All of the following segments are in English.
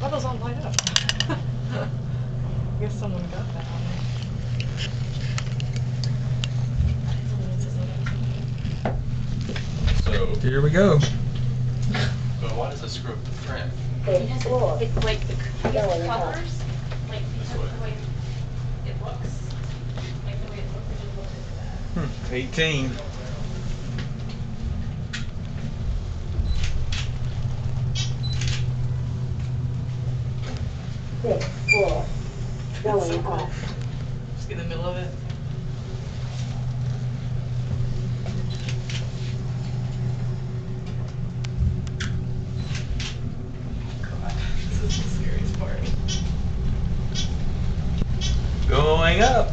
Why those all light up? I guess someone got that on So, Here we go. but why does it screw up the print? Because it's like the covers, like because of the way it looks, like the way it looks, it just looks like that. 18. it. Going up. Just get in the middle of it. God, this is the scariest part. Going up.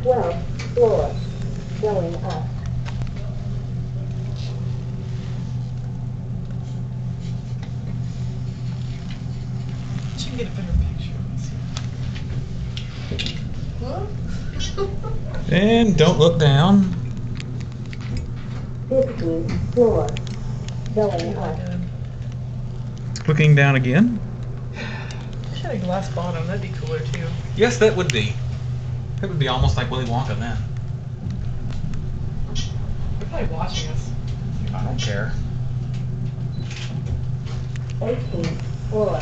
12th floor. Going up. You can get a better picture. And don't look down. 15th floor. Going up. Looking down again. I should have a glass bottom. That'd be cooler too. Yes, that would be. It would be almost like Willy Wonka then. They're probably watching us. I don't care. 18th floor.